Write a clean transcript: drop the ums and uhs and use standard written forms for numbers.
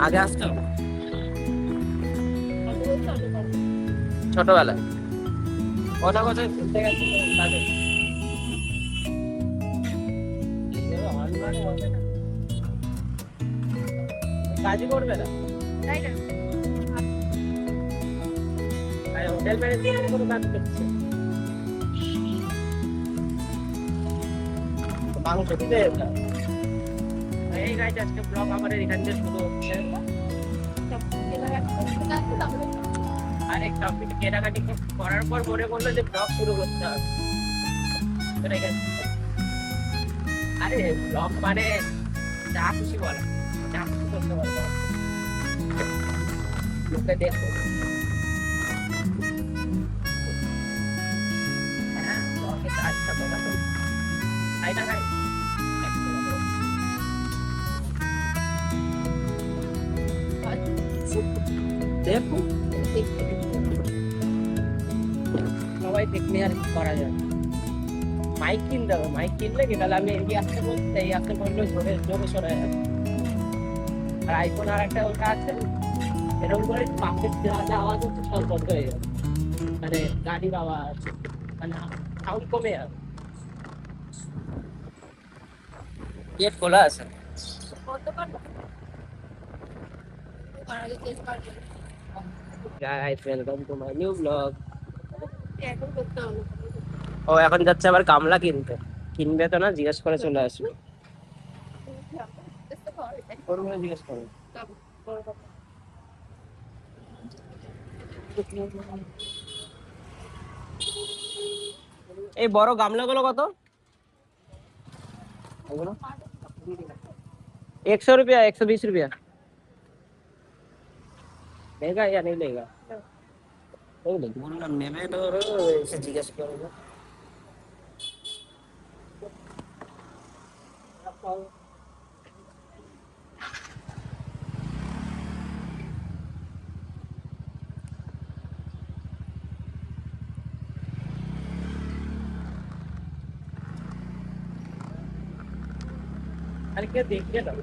আগে আসতো ছোটবেলায় কথা কথা ঘুরতে গেছে তাদের কাজই করবে না হোটেল ম্যানেজমেন্ট কোনো কাজ করছে মাংস দিতে এই গাইজ আজকে ব্লগ আমাদের এখান থেকে শুরু হচ্ছে আর এক টপিক কেনাকাটি করার পর মনে করলো যে ব্লগ শুরু করতে হবে আরে ব্লগ মানে যা খুশি বলা যা খুশি করতে পারবো লোকে দেখো হ্যাঁ ব্লগে কাজটা বলা তো তাই না ভাই দেখো সবাই দেখলে আর করা যায় মাইক কিনতে হবে মাইক কিনলে কি তাহলে আমি এই আসতে বলতে এই আসতে বললে জোরে জোরে সরে যাবে আর আইফোন আর একটা ওটা আছে এরকম করে পাম্পের যা আওয়াজ হচ্ছে সব বন্ধ হয়ে যাবে মানে গাড়ির আওয়াজ মানে সাউন্ড কমে যাবে গেট খোলা আছে guys welcome to my new blog ও এখন যাচ্ছে আবার গামলা কিনতে কিনবে তো না জিজ্ঞেস করে চলে আসবে ওর মনে জিজ্ঞেস করে এই বড় গামলাগুলো কত 100 रुपया 120 रुपया लेगा या नहीं लेगा বললাম নেবে তো এসে জিজ্ঞেস করবো আরে কে দেখবে না